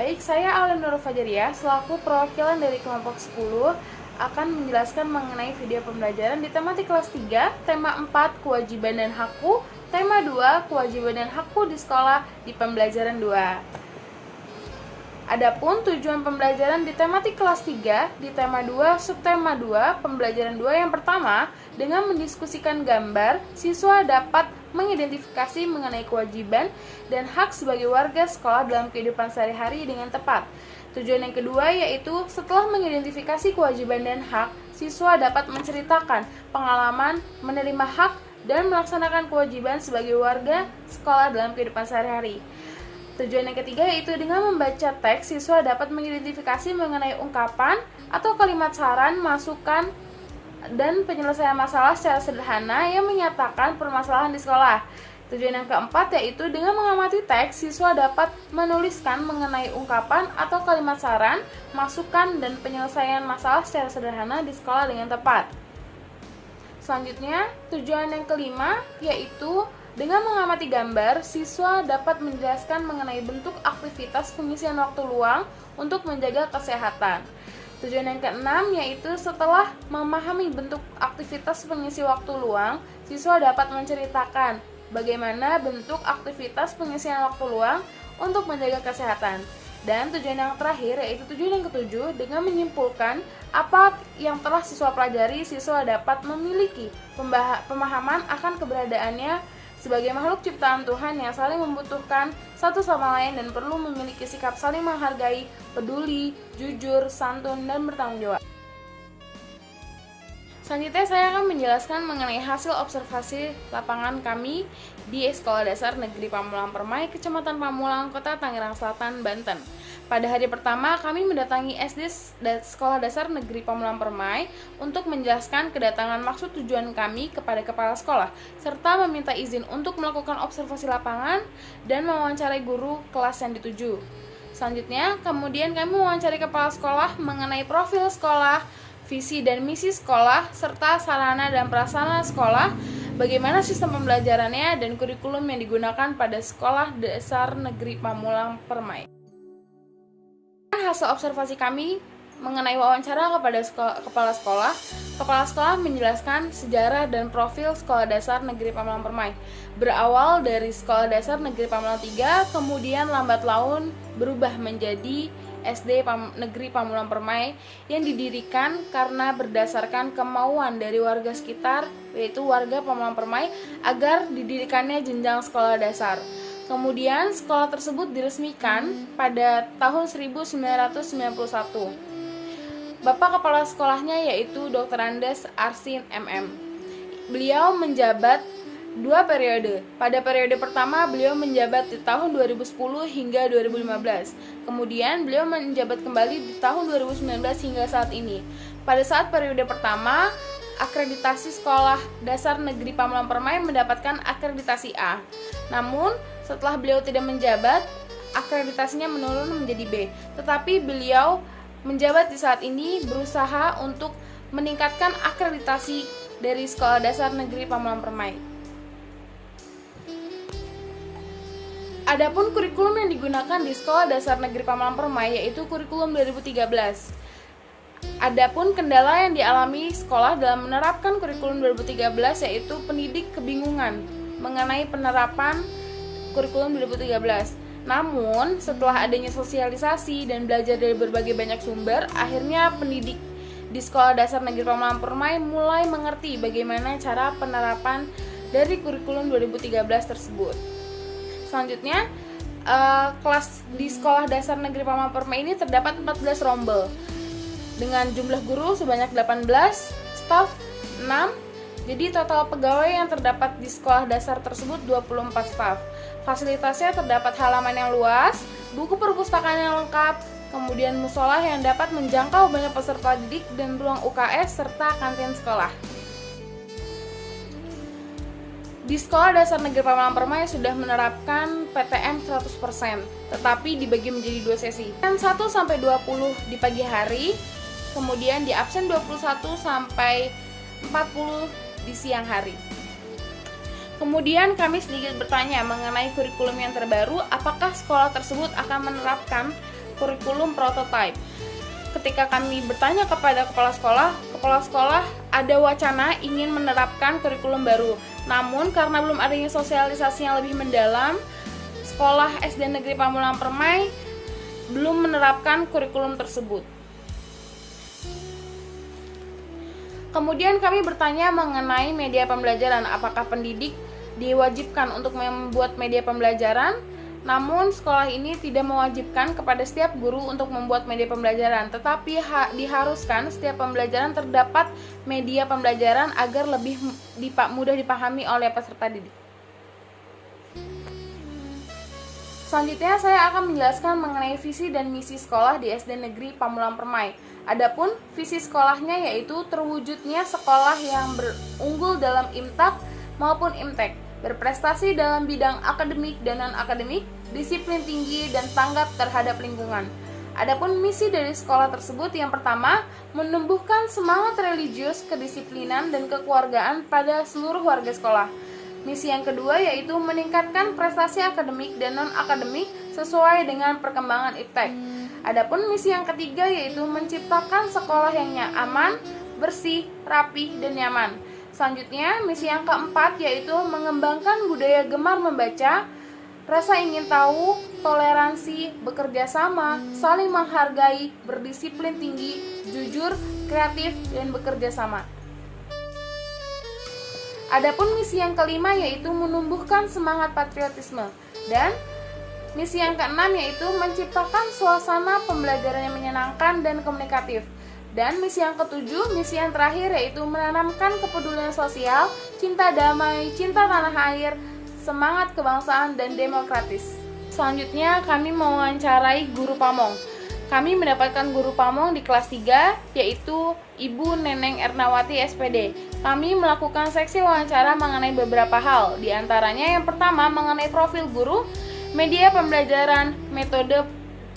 Baik, saya Aulia Nurul Fajaria selaku perwakilan dari kelompok 10 akan menjelaskan mengenai video pembelajaran di tematik kelas 3, tema 4 kewajiban dan hakku, tema 2 kewajiban dan hakku di sekolah di pembelajaran 2. Adapun tujuan pembelajaran di tematik kelas 3 di tema 2 subtema 2 pembelajaran 2 yang pertama, dengan mendiskusikan gambar, siswa dapat mengidentifikasi mengenai kewajiban dan hak sebagai warga sekolah dalam kehidupan sehari-hari dengan tepat. Tujuan yang kedua yaitu setelah mengidentifikasi kewajiban dan hak, siswa dapat menceritakan pengalaman menerima hak dan melaksanakan kewajiban sebagai warga sekolah dalam kehidupan sehari-hari. Tujuan yang ketiga yaitu dengan membaca teks, siswa dapat mengidentifikasi mengenai ungkapan atau kalimat saran, masukan, dan penyelesaian masalah secara sederhana yang menyatakan permasalahan di sekolah. Tujuan yang keempat yaitu dengan mengamati teks, siswa dapat menuliskan mengenai ungkapan atau kalimat saran, masukan, dan penyelesaian masalah secara sederhana di sekolah dengan tepat. Selanjutnya, tujuan yang kelima yaitu dengan mengamati gambar, siswa dapat menjelaskan mengenai bentuk aktivitas pengisian waktu luang untuk menjaga kesehatan. Tujuan yang keenam yaitu setelah memahami bentuk aktivitas pengisi waktu luang, siswa dapat menceritakan bagaimana bentuk aktivitas pengisian waktu luang untuk menjaga kesehatan. Dan tujuan yang terakhir yaitu tujuan yang ketujuh, dengan menyimpulkan apa yang telah siswa pelajari, siswa dapat memiliki pemahaman akan keberadaannya sebagai makhluk ciptaan Tuhan yang saling membutuhkan satu sama lain dan perlu memiliki sikap saling menghargai, peduli, jujur, santun, dan bertanggung jawab. Selanjutnya saya akan menjelaskan mengenai hasil observasi lapangan kami di Sekolah Dasar Negeri Pamulang Permai, Kecamatan Pamulang, Kota Tangerang Selatan, Banten. Pada hari pertama, kami mendatangi SD Sekolah Dasar Negeri Pamulang Permai untuk menjelaskan kedatangan maksud tujuan kami kepada kepala sekolah, serta meminta izin untuk melakukan observasi lapangan dan mewawancarai guru kelas yang dituju. Selanjutnya, kemudian kami mewawancari kepala sekolah mengenai profil sekolah, visi dan misi sekolah, serta sarana dan prasarana sekolah, bagaimana sistem pembelajarannya, dan kurikulum yang digunakan pada Sekolah Dasar Negeri Pamulang Permai. Hasil observasi kami mengenai wawancara kepada kepala sekolah menjelaskan sejarah dan profil Sekolah Dasar Negeri Pamulang Permai. Berawal dari Sekolah Dasar Negeri Pamulang 3, kemudian lambat laun berubah menjadi SD Negeri Pamulang Permai yang didirikan karena berdasarkan kemauan dari warga sekitar, yaitu warga Pamulang Permai, agar didirikannya jenjang sekolah dasar. Kemudian sekolah tersebut diresmikan pada tahun 1991. Bapak kepala sekolahnya yaitu Dr. Andes Arsin MM. Beliau menjabat 2 periode. Pada periode pertama beliau menjabat di tahun 2010 hingga 2015. Kemudian beliau menjabat kembali di tahun 2019 hingga saat ini. Pada saat periode pertama, akreditasi Sekolah Dasar Negeri Pamulang Permai mendapatkan akreditasi A. Namun, setelah beliau tidak menjabat, akreditasinya menurun menjadi B. Tetapi beliau menjabat di saat ini berusaha untuk meningkatkan akreditasi dari Sekolah Dasar Negeri Pamulang Permai. Adapun kurikulum yang digunakan di Sekolah Dasar Negeri Pamulang Permai yaitu kurikulum 2013. Adapun kendala yang dialami sekolah dalam menerapkan kurikulum 2013 yaitu pendidik kebingungan mengenai penerapan kurikulum 2013. Namun, setelah adanya sosialisasi dan belajar dari berbagai banyak sumber, akhirnya pendidik di Sekolah Dasar Negeri Pamulang Permai mulai mengerti bagaimana cara penerapan dari kurikulum 2013 tersebut. Selanjutnya, kelas di Sekolah Dasar Negeri Pamulang Permai ini terdapat 14 rombel dengan jumlah guru sebanyak 18, staf 6. Jadi total pegawai yang terdapat di sekolah dasar tersebut 24 staf. Fasilitasnya terdapat halaman yang luas, buku perpustakaan yang lengkap, kemudian musola yang dapat menjangkau banyak peserta didik dan ruang UKS serta kantin sekolah. Di Sekolah Dasar Negeri Pamulang Permai sudah menerapkan PTM 100%, tetapi dibagi menjadi 2 sesi. 1-20 di pagi hari, kemudian di absen 21 sampai 40 di siang hari. Kemudian kami sedikit bertanya mengenai kurikulum yang terbaru, apakah sekolah tersebut akan menerapkan kurikulum prototype. Ketika kami bertanya kepada kepala sekolah ada wacana ingin menerapkan kurikulum baru. Namun karena belum adanya sosialisasi yang lebih mendalam, sekolah SD Negeri Pamulang Permai belum menerapkan kurikulum tersebut. Kemudian kami bertanya mengenai media pembelajaran, apakah pendidik diwajibkan untuk membuat media pembelajaran? Namun sekolah ini tidak mewajibkan kepada setiap guru untuk membuat media pembelajaran, tetapi diharuskan setiap pembelajaran terdapat media pembelajaran agar lebih mudah dipahami oleh peserta didik. Selanjutnya saya akan menjelaskan mengenai visi dan misi sekolah di SD Negeri Pamulang Permai. Adapun visi sekolahnya yaitu terwujudnya sekolah yang unggul dalam IMTAK maupun IMTEK, berprestasi dalam bidang akademik dan non-akademik, disiplin tinggi, dan tanggap terhadap lingkungan. Adapun misi dari sekolah tersebut yang pertama, menumbuhkan semangat religius, kedisiplinan, dan kekeluargaan pada seluruh warga sekolah. Misi yang kedua yaitu meningkatkan prestasi akademik dan non-akademik sesuai dengan perkembangan IPTEK. Adapun misi yang ketiga yaitu menciptakan sekolah yang aman, bersih, rapi, dan nyaman. Selanjutnya, misi yang keempat yaitu mengembangkan budaya gemar membaca, rasa ingin tahu, toleransi, bekerja sama, saling menghargai, berdisiplin tinggi, jujur, kreatif, dan bekerja sama. Adapun misi yang kelima yaitu menumbuhkan semangat patriotisme, dan misi yang keenam yaitu menciptakan suasana pembelajaran yang menyenangkan dan komunikatif. Dan misi yang ketujuh, misi yang terakhir yaitu menanamkan kepedulian sosial, cinta damai, cinta tanah air, semangat kebangsaan, dan demokratis. Selanjutnya kami mewawancarai guru pamong. Kami mendapatkan guru pamong di kelas 3 yaitu Ibu Neneng Ernawati SPD. Kami melakukan seksi wawancara mengenai beberapa hal. Di antaranya yang pertama mengenai profil guru, media pembelajaran,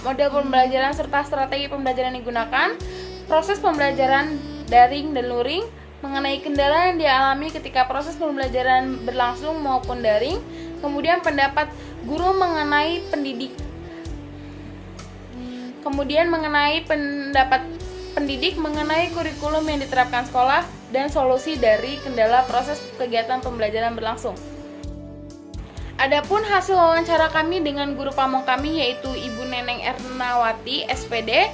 model pembelajaran serta strategi pembelajaran yang digunakan, proses pembelajaran daring dan luring, mengenai kendala yang dialami ketika proses pembelajaran berlangsung maupun daring, kemudian pendapat guru mengenai pendidik, kemudian mengenai pendapat pendidik mengenai kurikulum yang diterapkan sekolah, dan solusi dari kendala proses kegiatan pembelajaran berlangsung. Adapun hasil wawancara kami dengan guru pamong kami yaitu Ibu Neneng Ernawati SPD.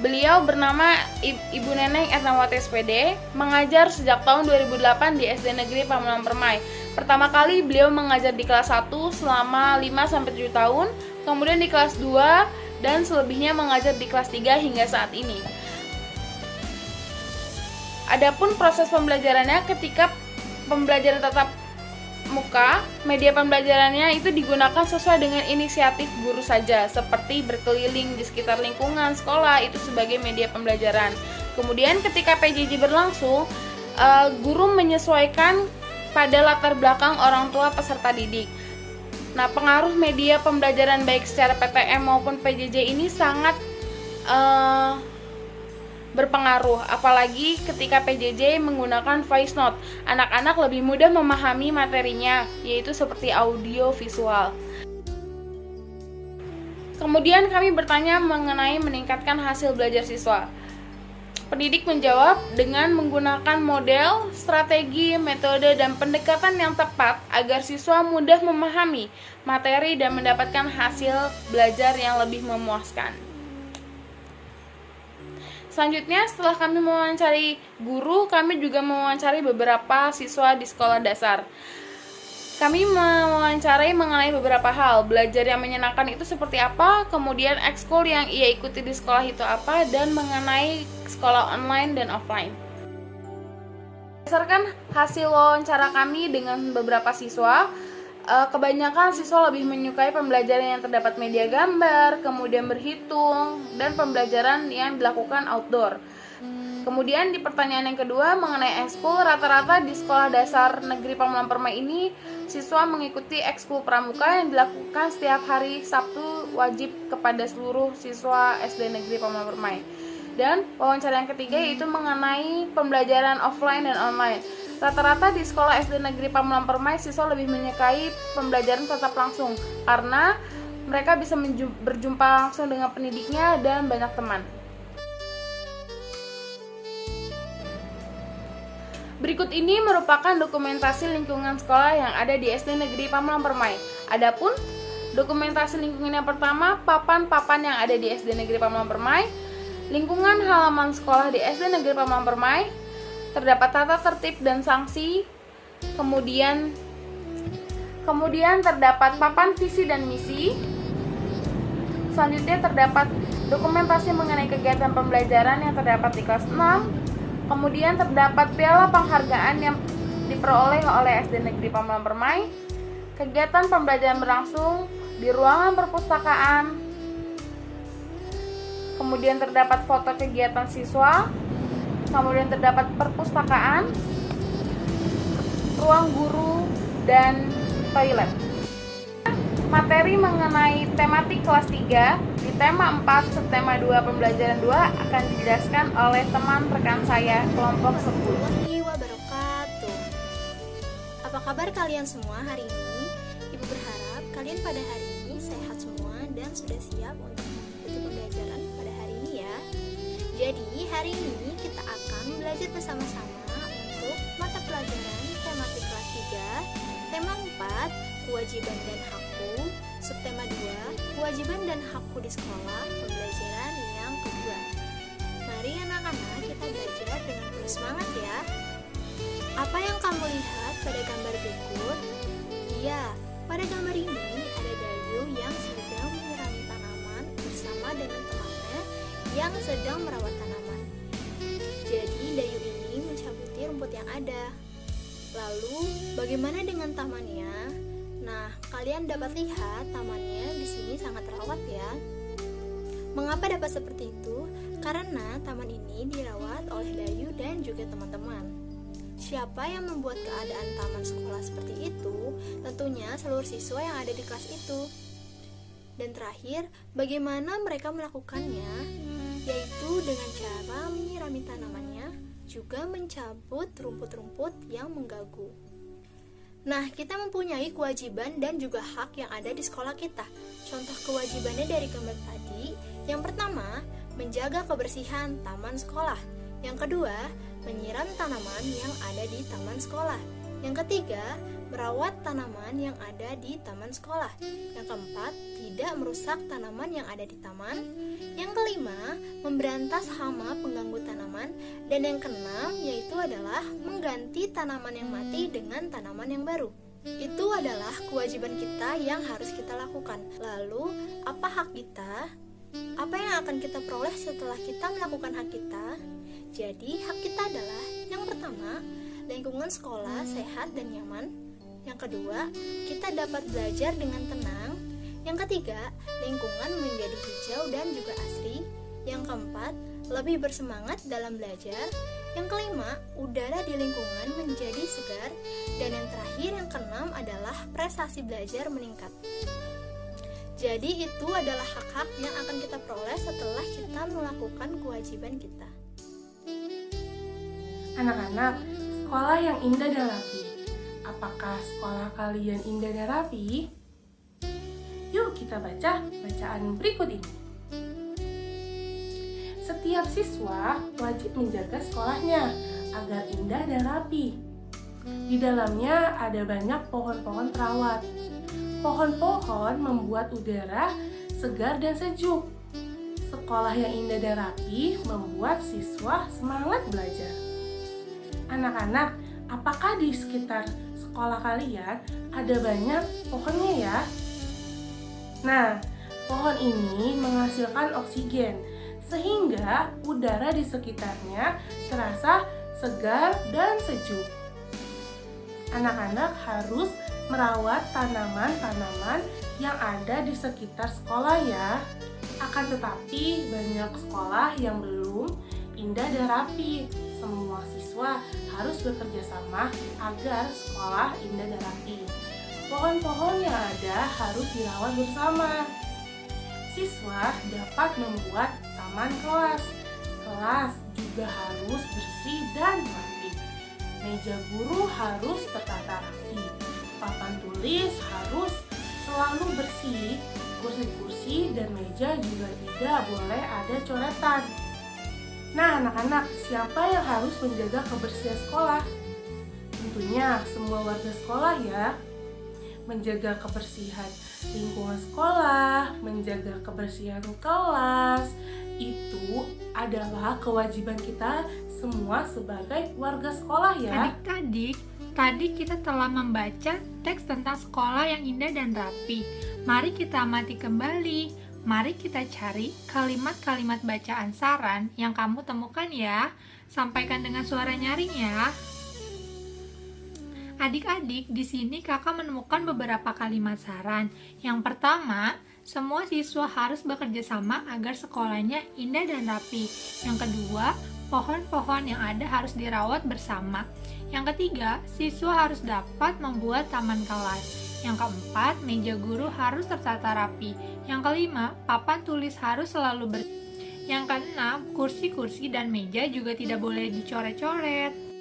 Beliau bernama Ibu Neneng Ernawati SPD, mengajar sejak tahun 2008 di SD Negeri Pamulang Permai. Pertama kali beliau mengajar di kelas 1 selama 5-7 tahun, kemudian di kelas 2, dan selebihnya mengajar di kelas 3 hingga saat ini. Adapun proses pembelajarannya ketika pembelajaran tatap muka, media pembelajarannya itu digunakan sesuai dengan inisiatif guru saja, seperti berkeliling di sekitar lingkungan sekolah itu sebagai media pembelajaran. Kemudian ketika PJJ berlangsung, guru menyesuaikan pada latar belakang orang tua peserta didik. Nah, pengaruh media pembelajaran baik secara PTM maupun PJJ ini sangat berpengaruh, apalagi ketika PJJ menggunakan voice note. Anak-anak lebih mudah memahami materinya, yaitu seperti audio visual. Kemudian kami bertanya mengenai meningkatkan hasil belajar siswa. Pendidik menjawab dengan menggunakan model, strategi, metode, dan pendekatan yang tepat agar siswa mudah memahami materi dan mendapatkan hasil belajar yang lebih memuaskan. Selanjutnya, setelah kami mewawancari guru, kami juga mewawancari beberapa siswa di sekolah dasar. Kami mewawancarai mengenai beberapa hal, belajar yang menyenangkan itu seperti apa, kemudian ekskul yang ia ikuti di sekolah itu apa, dan mengenai sekolah online dan offline. Berdasarkan hasil wawancara kami dengan beberapa siswa, kebanyakan siswa lebih menyukai pembelajaran yang terdapat media gambar, kemudian berhitung, dan pembelajaran yang dilakukan outdoor. Kemudian di pertanyaan yang kedua mengenai ekskul, rata-rata di sekolah dasar negeri Pamulang Permai ini siswa mengikuti ekskul pramuka yang dilakukan setiap hari Sabtu wajib kepada seluruh siswa SD negeri Pamulang Permai. Dan wawancara yang ketiga yaitu mengenai pembelajaran offline dan online. Rata-rata di sekolah SD Negeri Pamulang Permai siswa lebih menyukai pembelajaran tatap langsung karena Mereka bisa berjumpa langsung dengan pendidiknya dan banyak teman. Berikut ini merupakan dokumentasi lingkungan sekolah yang ada di SD Negeri Pamulang Permai. Adapun dokumentasi lingkungan yang pertama, papan-papan yang ada di SD Negeri Pamulang Permai. Lingkungan halaman sekolah di SD Negeri Pamulang Permai. Terdapat tata tertib dan sanksi. Kemudian terdapat papan visi dan misi. Selanjutnya terdapat dokumentasi mengenai kegiatan pembelajaran yang terdapat di kelas 6. Kemudian terdapat piala penghargaan yang diperoleh oleh SD Negeri Pamulang Permai. Kegiatan pembelajaran berlangsung di ruangan perpustakaan. Kemudian terdapat foto kegiatan siswa. Kemudian terdapat perpustakaan, ruang guru, dan toilet. Materi mengenai tematik kelas 3 di tema 4 subtema 2 pembelajaran 2 akan dijelaskan oleh teman rekan saya kelompok 10. Warahmatullahi wabarakatuh. Apa kabar kalian semua hari ini? Ibu berharap kalian pada hari ini sehat semua dan sudah siap untuk mengikuti pembelajaran pada hari ini ya. Jadi hari ini kita akan belajar bersama-sama untuk mata pelajaran tematik kelas 3, tema 4 kewajiban dan hakku, subtema 2 kewajiban dan hakku di sekolah, pembelajaran yang kedua. Mari anak-anak kita belajar dengan penuh semangat ya. Apa yang kamu lihat pada gambar berikut? Iya, pada gambar ini ada Dayu yang sedang menyirami tanaman bersama dengan temannya yang sedang merawat tanaman. Jadi Dayu ini mencabuti rumput yang ada. Lalu bagaimana dengan tamannya? Nah, kalian dapat lihat tamannya di sini sangat terawat ya. Mengapa dapat seperti itu? Karena taman ini dirawat oleh Dayu dan juga teman-teman. Siapa yang membuat keadaan taman sekolah seperti itu? Tentunya seluruh siswa yang ada di kelas itu. Dan terakhir, bagaimana mereka melakukannya? Yaitu dengan cara menyirami tanamannya, juga mencabut rumput-rumput yang mengganggu. Nah, kita mempunyai kewajiban dan juga hak yang ada di sekolah kita. Contoh kewajibannya dari gambar tadi. Yang pertama, menjaga kebersihan taman sekolah. Yang kedua, menyiram tanaman yang ada di taman sekolah. Yang ketiga, merawat tanaman yang ada di taman sekolah. Yang keempat, tidak merusak tanaman yang ada di taman. Yang kelima, memberantas hama pengganggu tanaman. Dan yang keenam, yaitu adalah mengganti tanaman yang mati dengan tanaman yang baru. Itu adalah kewajiban kita yang harus kita lakukan. Lalu, apa hak kita? Apa yang akan kita peroleh setelah kita melakukan hak kita? Jadi, hak kita adalah yang pertama, lingkungan sekolah sehat dan nyaman. Yang kedua, kita dapat belajar dengan tenang. Yang ketiga, lingkungan menjadi hijau dan juga asri. Yang keempat, lebih bersemangat dalam belajar. Yang kelima, udara di lingkungan menjadi segar. Dan yang terakhir, yang keenam adalah prestasi belajar meningkat. Jadi itu adalah hak-hak yang akan kita peroleh setelah kita melakukan kewajiban kita. Anak-anak, sekolah yang indah dan rapi. Apakah sekolah kalian indah dan rapi? Yuk kita baca bacaan berikut ini. Setiap siswa wajib menjaga sekolahnya agar indah dan rapi. Di dalamnya ada banyak pohon-pohon terawat. Pohon-pohon membuat udara segar dan sejuk. Sekolah yang indah dan rapi membuat siswa semangat belajar. Anak-anak, apakah di sekitar sekolah kalian ada banyak pohonnya ya? Nah, pohon ini menghasilkan oksigen sehingga udara di sekitarnya terasa segar dan sejuk. Anak-anak harus merawat tanaman-tanaman yang ada di sekitar sekolah ya. Akan tetapi banyak sekolah yang belum indah dan rapi. Semua siswa harus bekerja sama agar sekolah indah dan rapi. Pohon-pohon yang ada harus dirawat bersama. Siswa dapat membuat taman kelas. Kelas juga harus bersih dan rapi. Meja guru harus tertata rapi. Papan tulis harus selalu bersih Kursi-kursi dan meja juga tidak boleh ada coretan. Nah, anak-anak, siapa yang harus menjaga kebersihan sekolah? Tentunya semua warga sekolah ya. Menjaga kebersihan lingkungan sekolah, menjaga kebersihan kelas, itu adalah kewajiban kita semua sebagai warga sekolah ya. Adik-adik, tadi kita telah membaca teks tentang sekolah yang indah dan rapi. Mari kita amati kembali. Mari kita cari kalimat-kalimat bacaan saran yang kamu temukan ya. Sampaikan dengan suara nyaring ya. Adik-adik, di sini kakak menemukan beberapa kalimat saran. Yang pertama, semua siswa harus bekerja sama agar sekolahnya indah dan rapi. Yang kedua, pohon-pohon yang ada harus dirawat bersama. Yang ketiga, siswa harus dapat membuat taman kelas. Yang keempat, meja guru harus tertata rapi. Yang kelima, papan tulis harus selalu bersih. Yang keenam, kursi-kursi dan meja juga tidak boleh dicoret-coret.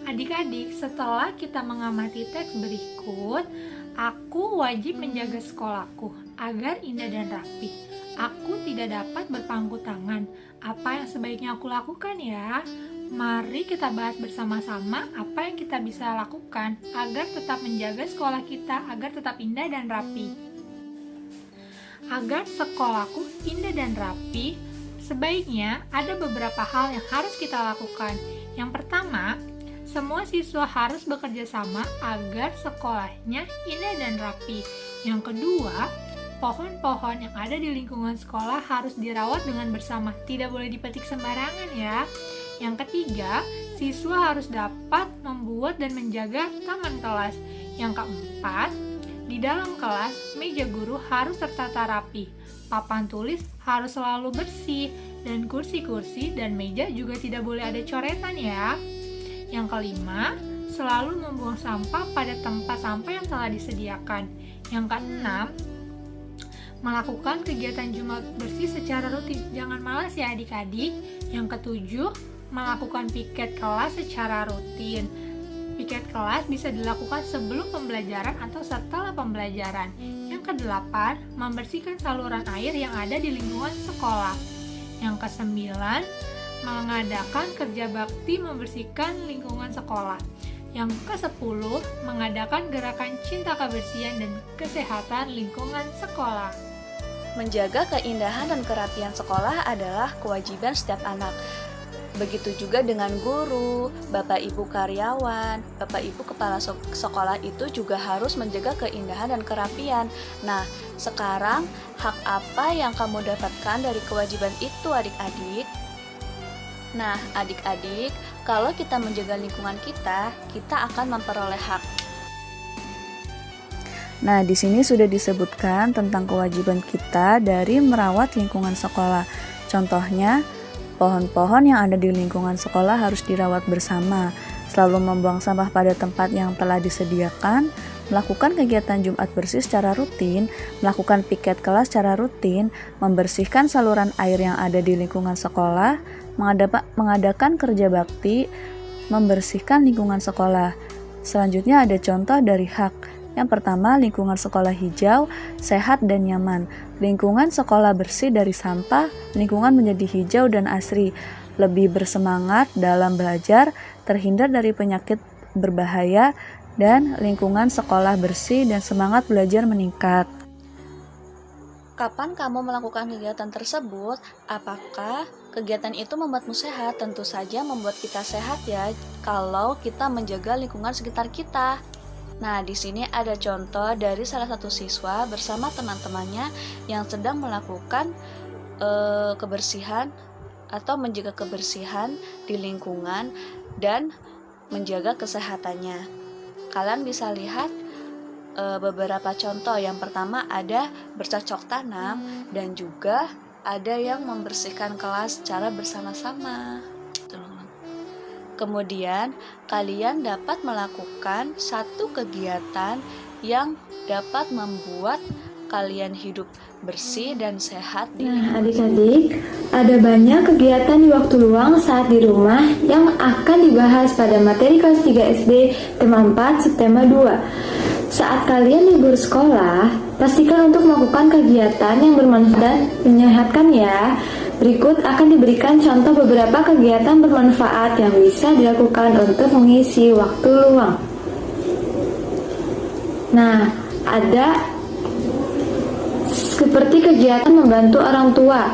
Adik-adik, setelah kita mengamati teks berikut, aku wajib menjaga sekolahku agar indah dan rapi. Aku tidak dapat berpangku tangan. Apa yang sebaiknya aku lakukan ya? Mari kita bahas bersama-sama apa yang kita bisa lakukan agar tetap menjaga sekolah kita agar tetap indah dan rapi. Agar sekolahku indah dan rapi, sebaiknya ada beberapa hal yang harus kita lakukan. Yang pertama, semua siswa harus bekerja sama agar sekolahnya indah dan rapi. Yang kedua, pohon-pohon yang ada di lingkungan sekolah harus dirawat dengan bersama, tidak boleh dipetik sembarangan ya. Yang ketiga, siswa harus dapat membuat dan menjaga taman kelas. Yang keempat, di dalam kelas, meja guru harus tertata rapi. Papan tulis harus selalu bersih, dan kursi-kursi dan meja juga tidak boleh ada coretan ya. Yang kelima, selalu membuang sampah pada tempat sampah yang telah disediakan. Yang keenam, melakukan kegiatan Jumat bersih secara rutin. Jangan malas ya adik-adik. Yang ketujuh, melakukan piket kelas secara rutin. Piket kelas bisa dilakukan sebelum pembelajaran atau setelah pembelajaran. Yang kedelapan, membersihkan saluran air yang ada di lingkungan sekolah. Yang kesembilan, mengadakan kerja bakti membersihkan lingkungan sekolah. Yang ke-10, mengadakan gerakan cinta kebersihan dan kesehatan lingkungan sekolah. Menjaga keindahan dan kerapian sekolah adalah kewajiban setiap anak. Begitu juga dengan guru, Bapak Ibu karyawan, Bapak Ibu kepala sekolah itu juga harus menjaga keindahan dan kerapian. Nah, sekarang hak apa yang kamu dapatkan dari kewajiban itu adik-adik? Nah, adik-adik, kalau kita menjaga lingkungan kita akan memperoleh hak. Nah, di sini sudah disebutkan tentang kewajiban kita dari merawat lingkungan sekolah. Contohnya, pohon-pohon yang ada di lingkungan sekolah harus dirawat bersama, selalu membuang sampah pada tempat yang telah disediakan, melakukan kegiatan Jumat bersih secara rutin, melakukan piket kelas secara rutin, membersihkan saluran air yang ada di lingkungan sekolah, mengadakan kerja bakti, membersihkan lingkungan sekolah. Selanjutnya ada contoh dari hak. Yang pertama, lingkungan sekolah hijau, sehat dan nyaman. Lingkungan sekolah bersih dari sampah, lingkungan menjadi hijau dan asri. Lebih bersemangat dalam belajar, terhindar dari penyakit berbahaya, dan lingkungan sekolah bersih dan semangat belajar meningkat. Kapan kamu melakukan kegiatan tersebut? Apakah kegiatan itu membuatmu sehat? Tentu saja membuat kita sehat ya, kalau kita menjaga lingkungan sekitar kita. Nah, di sini ada contoh dari salah satu siswa bersama teman-temannya yang sedang melakukan kebersihan atau menjaga kebersihan di lingkungan dan menjaga kesehatannya. Kalian bisa lihat beberapa contoh. Yang pertama ada bercocok tanam dan juga ada yang membersihkan kelas secara bersama-sama. Kemudian, kalian dapat melakukan satu kegiatan yang dapat membuat kalian hidup bersih dan sehat di lingkungan. Adik-adik, ada banyak kegiatan di waktu luang saat di rumah yang akan dibahas pada materi kelas 3 SD tema 4 subtema 2. Saat kalian libur sekolah, pastikan untuk melakukan kegiatan yang bermanfaat dan menyehatkan ya. Berikut akan diberikan contoh beberapa kegiatan bermanfaat yang bisa dilakukan untuk mengisi waktu luang. Nah, ada seperti kegiatan membantu orang tua,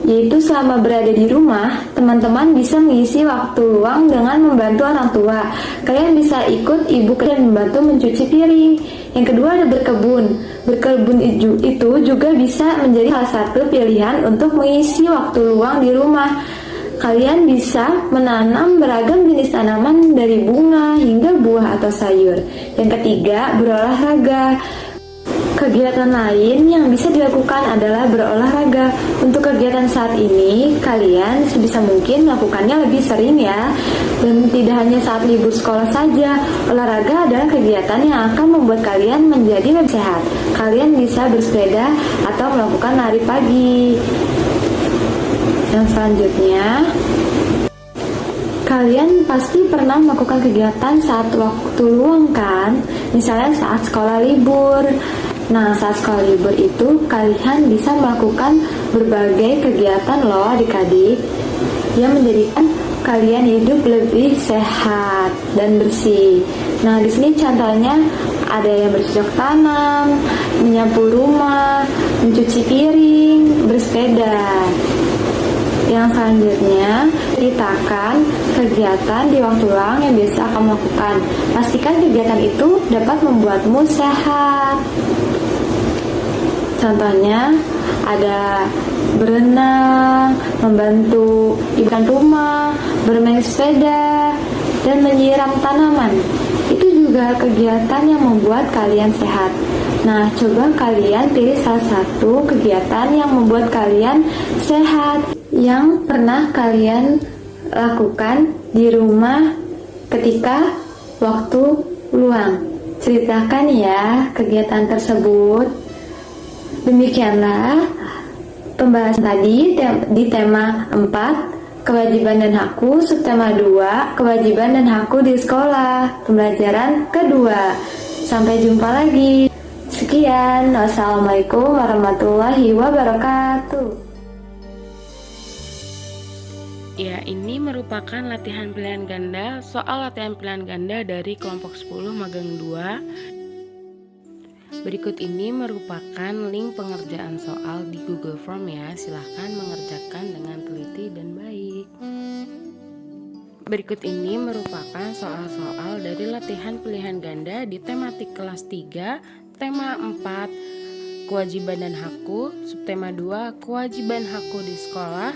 yaitu selama berada di rumah, teman-teman bisa mengisi waktu luang dengan membantu orang tua. Kalian bisa ikut ibu dan membantu mencuci piring. Yang kedua ada berkebun. Berkebun itu juga bisa menjadi salah satu pilihan untuk mengisi waktu luang di rumah. Kalian bisa menanam beragam jenis tanaman dari bunga hingga buah atau sayur. Yang ketiga, berolahraga. Kegiatan lain yang bisa dilakukan adalah berolahraga. Untuk kegiatan saat ini, kalian sebisa mungkin melakukannya lebih sering ya. Dan tidak hanya saat libur sekolah saja, olahraga adalah kegiatan yang akan membuat kalian menjadi lebih sehat. Kalian bisa bersepeda atau melakukan lari pagi. Yang selanjutnya, kalian pasti pernah melakukan kegiatan saat waktu luang kan? Misalnya saat sekolah libur. Nah, saat sekolah libur itu kalian bisa melakukan berbagai kegiatan loh adik-adik yang menjadikan kalian hidup lebih sehat dan bersih. Nah, di sini contohnya ada yang bercocok tanam, menyapu rumah, mencuci piring, bersepeda. Yang selanjutnya, ceritakan kegiatan di waktu luang yang biasa kamu lakukan. Pastikan kegiatan itu dapat membuatmu sehat. Contohnya ada berenang, membantu ibukan rumah, bermain sepeda, dan menyiram tanaman. Itu juga kegiatan yang membuat kalian sehat. Nah, coba kalian pilih salah satu kegiatan yang membuat kalian sehat yang pernah kalian lakukan di rumah ketika waktu luang. Ceritakan ya kegiatan tersebut. Demikianlah pembahasan tadi di tema 4, kewajiban dan hakku, subtema 2, kewajiban dan hakku di sekolah, pembelajaran kedua. Sampai jumpa lagi. Sekian, wassalamualaikum warahmatullahi wabarakatuh. Ya, ini merupakan latihan pilihan ganda, soal latihan pilihan ganda dari kelompok 10 magang 2. Berikut ini merupakan link pengerjaan soal di Google Form ya. Silahkan mengerjakan dengan teliti dan baik. Berikut ini merupakan soal-soal dari latihan pilihan ganda di tematik kelas 3, tema 4, kewajiban dan hakku, subtema 2, kewajiban hakku di sekolah,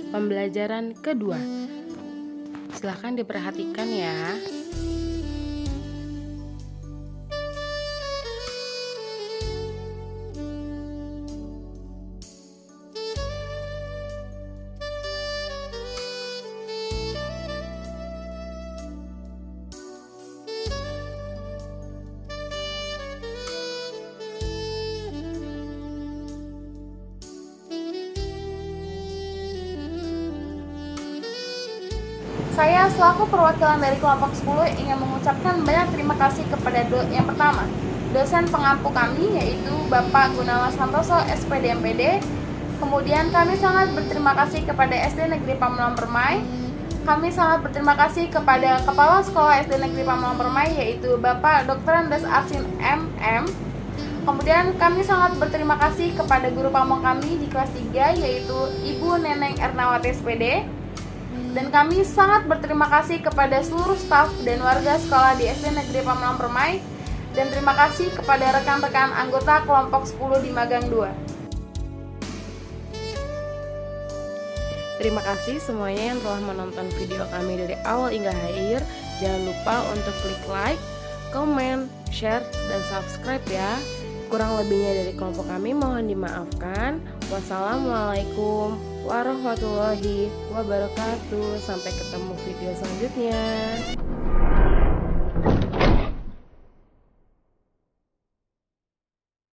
pembelajaran kedua. Silahkan diperhatikan ya. Saya selaku perwakilan dari kelompok 10 ingin mengucapkan banyak terima kasih kepada yang pertama, dosen pengampu kami yaitu Bapak Gunawan Santoso SPD MPD. Kemudian kami sangat berterima kasih kepada SD Negeri Pamulang Permai. Kami sangat berterima kasih kepada Kepala Sekolah SD Negeri Pamulang Permai yaitu Bapak Dr. Andes Arsin MM. Kemudian kami sangat berterima kasih kepada guru pamong kami di kelas 3 yaitu Ibu Neneng Ernawati SPD. Dan kami sangat berterima kasih kepada seluruh staf dan warga sekolah di SD Negeri Pamulang Permai. Dan terima kasih kepada rekan-rekan anggota kelompok 10 di Magang 2. Terima kasih semuanya yang telah menonton video kami dari awal hingga akhir. Jangan lupa untuk klik like, komen, share, dan subscribe ya. Kurang lebihnya dari kelompok kami mohon dimaafkan. Wassalamualaikum warahmatullahi wabarakatuh. Sampai ketemu video selanjutnya.